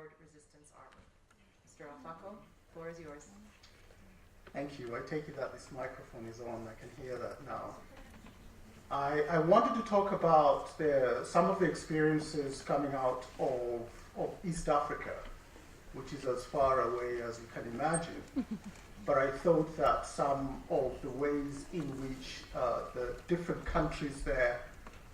Lord Resistance Army. Mr. Afako, the floor is yours. Thank you. I take it that this microphone is on. I can hear that now. I wanted to talk about some of the experiences coming out of East Africa, which is as far away as you can imagine. But I thought that some of the ways in which the different countries there,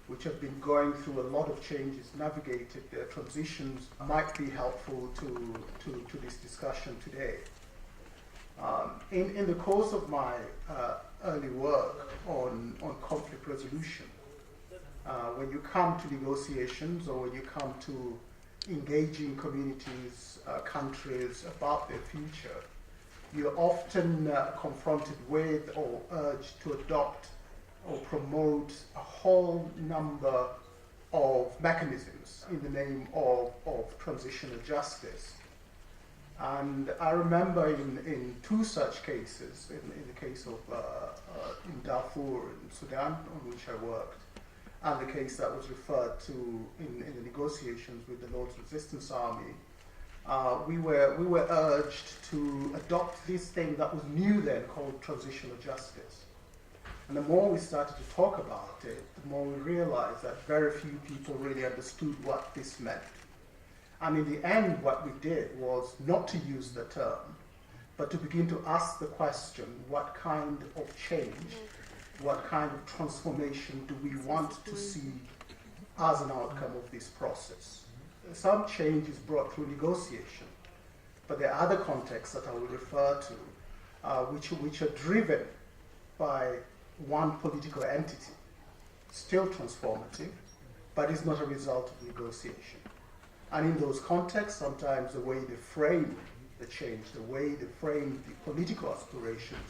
which have been going through a lot of changes, navigated their transitions, might be helpful to this discussion today. In the course of my early work on conflict resolution, when you come to negotiations or when you come to engaging communities, countries about their future, you're often confronted with or urged to adopt or promote a whole number of mechanisms in the name of transitional justice. And I remember in two such cases, in the case of in Darfur in Sudan, on which I worked, and the case that was referred to in the negotiations with the Lord's Resistance Army, we were urged to adopt this thing that was new then called transitional justice. And the more we started to talk about it, the more we realized that very few people really understood what this meant. And in the end, what we did was not to use the term, but to begin to ask the question, what kind of change, what kind of transformation do we want to see as an outcome of this process? Some change is brought through negotiation, but there are other contexts that I will refer to, which are driven by one political entity, still transformative, but is not a result of negotiation. And in those contexts, sometimes the way they frame the change, the way they frame the political aspirations,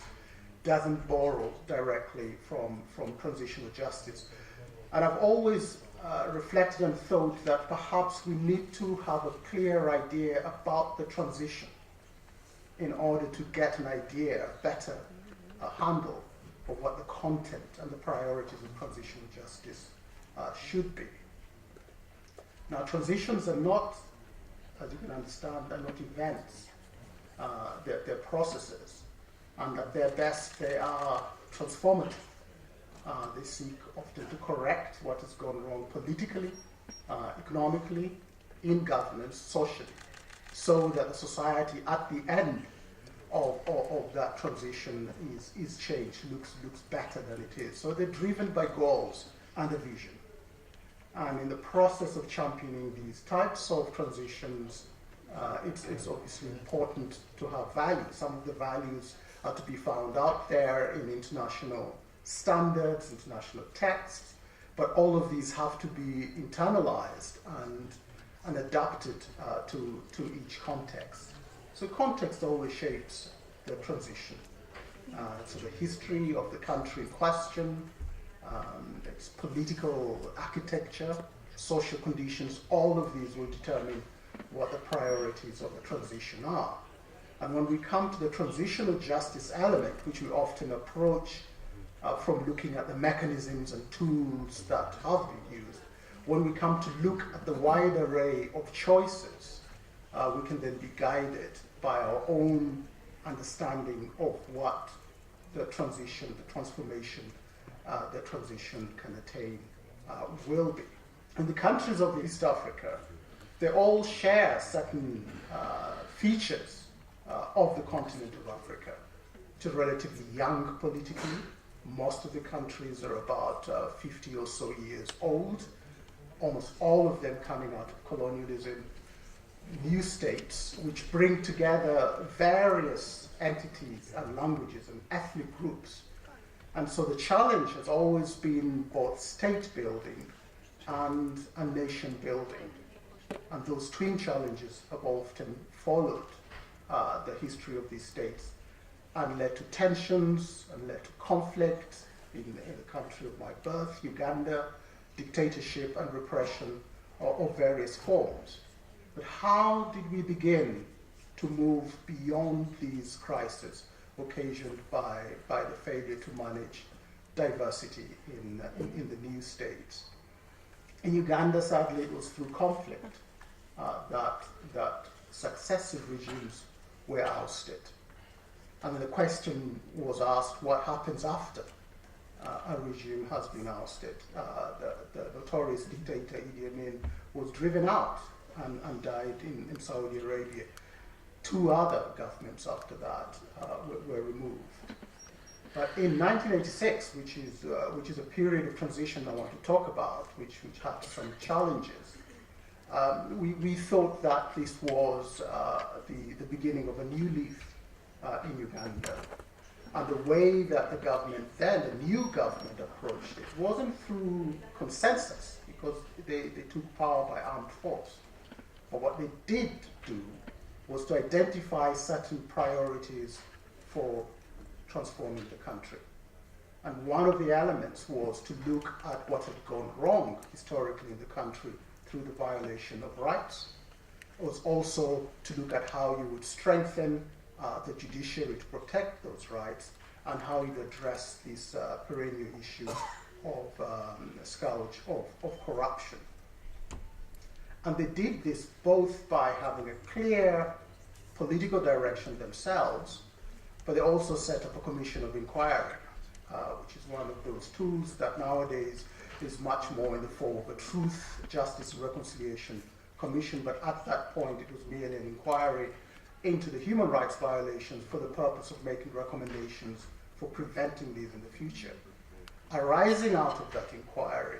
doesn't borrow directly from transitional justice. And I've always reflected and thought that perhaps we need to have a clear idea about the transition in order to get an idea, a better handle of what the content and the priorities of transitional justice should be. Now, transitions are not, as you can understand, are not events. They're processes. And at their best, they are transformative. They seek often to correct what has gone wrong politically, economically, in governance, socially, so that the society at the end of that transition is changed, looks better than it is. So they're driven by goals and a vision. And in the process of championing these types of transitions, it's obviously important to have values. Some of the values are to be found out there in international standards, international texts, but all of these have to be internalized and adapted to each context. So context always shapes the transition. So the history of the country in question, its political architecture, social conditions, all of these will determine what the priorities of the transition are. And when we come to the transitional justice element, which we often approach from looking at the mechanisms and tools that have been used, when we come to look at the wide array of choices, we can then be guided by our own understanding of what the transition, the transformation, the transition can attain will be. And the countries of East Africa, they all share certain features of the continent of Africa. It's relatively young politically. Most of the countries are about 50 or so years old, almost all of them coming out of colonialism. New states which bring together various entities and languages and ethnic groups. And so the challenge has always been both state building and nation building. And those twin challenges have often followed the history of these states and led to tensions and led to conflict in the country of my birth, Uganda, dictatorship and repression of various forms. But how did we begin to move beyond these crises occasioned by the failure to manage diversity in the new states? In Uganda, sadly, it was through conflict that successive regimes were ousted. And the question was asked, what happens after a regime has been ousted? The notorious dictator Idi Amin was driven out and died in Saudi Arabia. 2 other governments after that were removed. But in 1986, which is a period of transition I want to talk about, which had some challenges, we thought that this was the beginning of a new leaf in Uganda. And the way that the government then, the new government, approached it wasn't through consensus, because they took power by armed force. But what they did do was to identify certain priorities for transforming the country. And one of the elements was to look at what had gone wrong historically in the country through the violation of rights. It was also to look at how you would strengthen the judiciary to protect those rights, and how you address this perennial issue of scourge of corruption. And they did this both by having a clear political direction themselves, but they also set up a commission of inquiry, which is one of those tools that nowadays is much more in the form of a truth, justice, and reconciliation commission. But at that point, it was merely an inquiry into the human rights violations for the purpose of making recommendations for preventing these in the future. Arising out of that inquiry,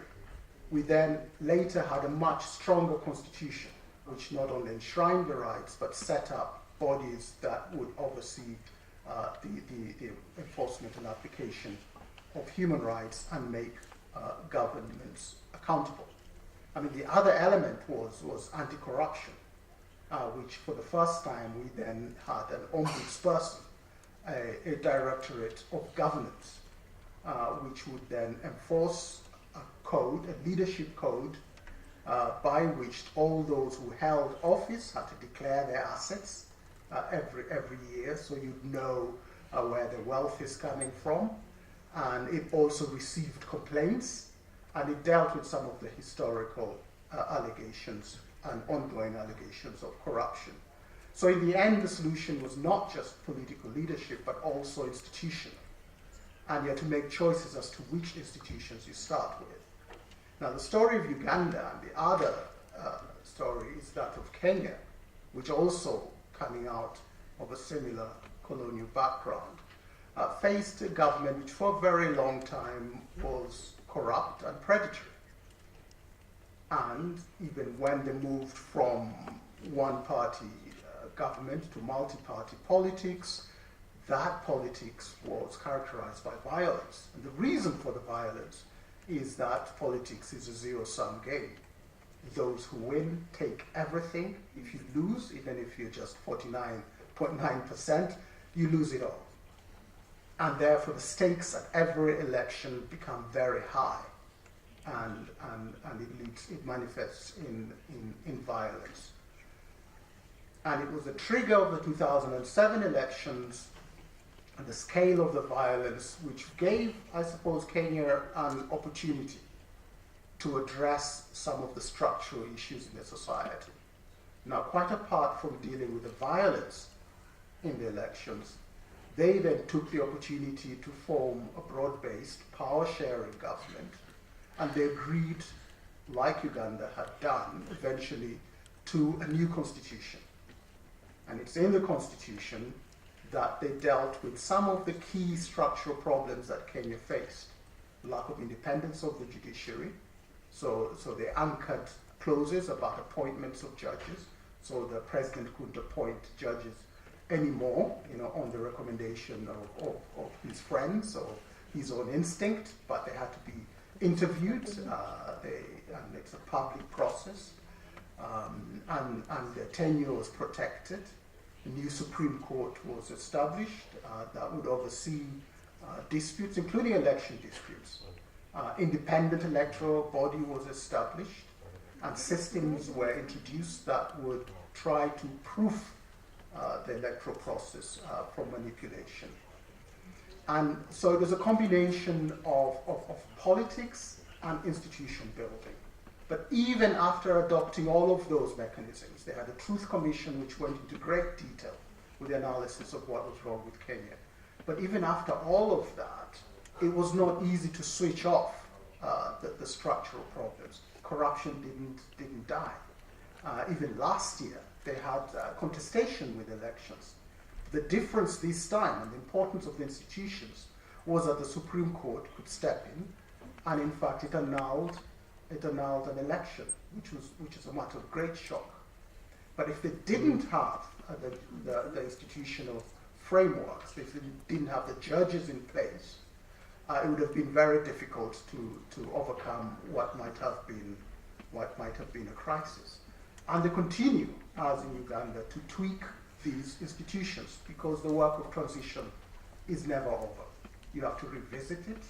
we then later had a much stronger constitution, which not only enshrined the rights, but set up bodies that would oversee the enforcement and application of human rights and make governments accountable. I mean, the other element was anti-corruption, which for the first time we then had an ombudsperson, a directorate of governance, which would then enforce a code, a leadership code, by which all those who held office had to declare their assets every year, so you'd know where the wealth is coming from. And it also received complaints, and it dealt with some of the historical allegations and ongoing allegations of corruption. So in the end, the solution was not just political leadership, but also institutional. And you had to make choices as to which institutions you start with. Now, the story of Uganda and the other story is that of Kenya, which also coming out of a similar colonial background, faced a government which for a very long time was corrupt and predatory. And even when they moved from one-party government to multi-party politics, that politics was characterized by violence. And the reason for the violence is that politics is a zero-sum game. Those who win take everything. If you lose, even if you're just 49.9%, you lose it all. And therefore the stakes at every election become very high, and it manifests in violence. And it was the trigger of the 2007 elections and the scale of the violence which gave, I suppose, Kenya an opportunity to address some of the structural issues in the society. Now, quite apart from dealing with the violence in the elections, they then took the opportunity to form a broad-based power-sharing government, and they agreed, like Uganda had done, eventually, to a new constitution. And it's in the constitution that they dealt with some of the key structural problems that Kenya faced. Lack of independence of the judiciary, so they anchored clauses about appointments of judges, so the president couldn't appoint judges anymore, on the recommendation of his friends or his own instinct, but they had to be interviewed, and it's a public process, and their tenure was protected. A new Supreme Court was established that would oversee disputes, including election disputes. Independent electoral body was established, and systems were introduced that would try to proof the electoral process from manipulation. And so it was a combination of politics and institution building But even after adopting all of those mechanisms, they had a Truth Commission which went into great detail with the analysis of what was wrong with Kenya. But even after all of that, it was not easy to switch off the structural problems. Corruption didn't die. Even last year, they had contestation with elections. The difference this time and the importance of the institutions was that the Supreme Court could step in, and in fact it annulled an election, which is a matter of great shock. But if they didn't have the institutional frameworks, if they didn't have the judges in place, it would have been very difficult to overcome what might have been a crisis. And they continue, as in Uganda, to tweak these institutions because the work of transition is never over. You have to revisit it.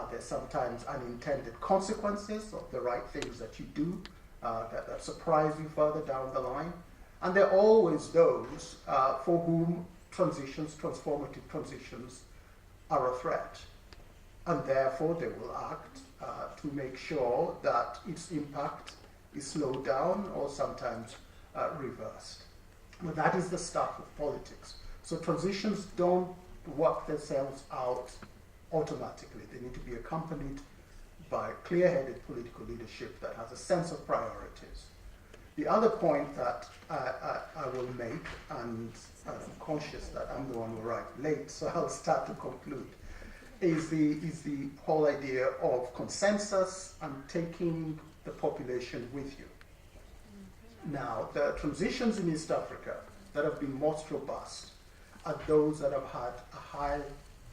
There's sometimes unintended consequences of the right things that you do that surprise you further down the line. And there are always those for whom transformative transitions, are a threat. And therefore they will act to make sure that its impact is slowed down or sometimes reversed. But that is the stuff of politics. So transitions don't work themselves out automatically. They need to be accompanied by clear-headed political leadership that has a sense of priorities. The other point that I will make, and I'm conscious that I'm the one who arrived late, so I'll start to conclude, is the whole idea of consensus and taking the population with you. Now, the transitions in East Africa that have been most robust are those that have had a high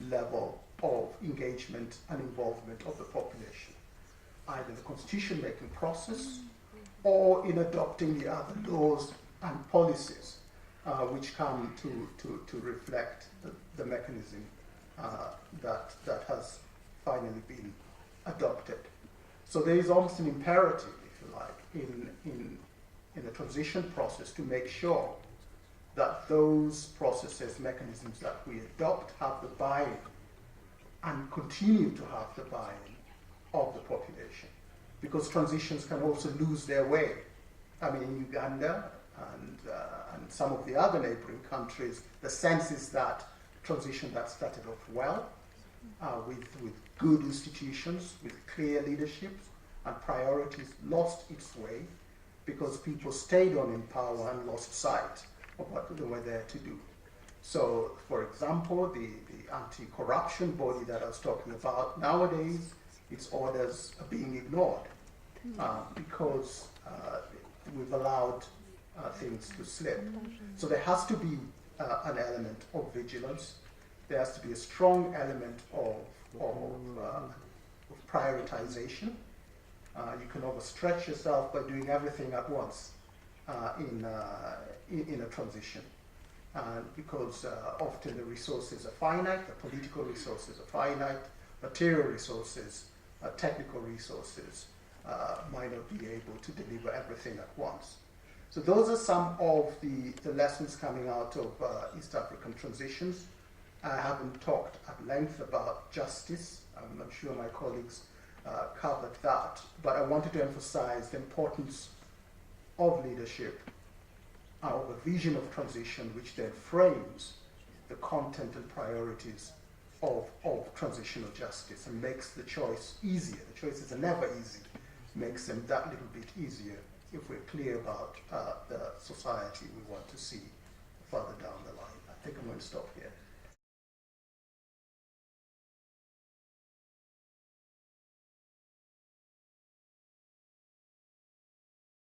level of engagement and involvement of the population, either in the constitution-making process or in adopting the other laws and policies which come to reflect the mechanism that has finally been adopted. So there is almost an imperative, if you like, in the transition process to make sure that those processes, mechanisms that we adopt have the buy-in and continue to have the buy-in of the population. Because transitions can also lose their way. I mean, in Uganda and some of the other neighboring countries, the sense is that transition that started off well, with good institutions, with clear leadership and priorities, lost its way because people stayed on in power and lost sight of what they were there to do. So, for example, the anti-corruption body that I was talking about, nowadays, its orders are being ignored because we've allowed things to slip. So there has to be an element of vigilance. There has to be a strong element of prioritization. You can overstretch yourself by doing everything at once in a transition. Because often the resources are finite, the political resources are finite, material resources, technical resources might not be able to deliver everything at once. So those are some of the lessons coming out of East African transitions. I haven't talked at length about justice. I'm sure my colleagues covered that, but I wanted to emphasize the importance of leadership, of a vision of transition which then frames the content and priorities of transitional justice and makes the choice easier. The choices are never easy. Makes them that little bit easier if we're clear about the society we want to see further down the line. I think I'm going to stop here.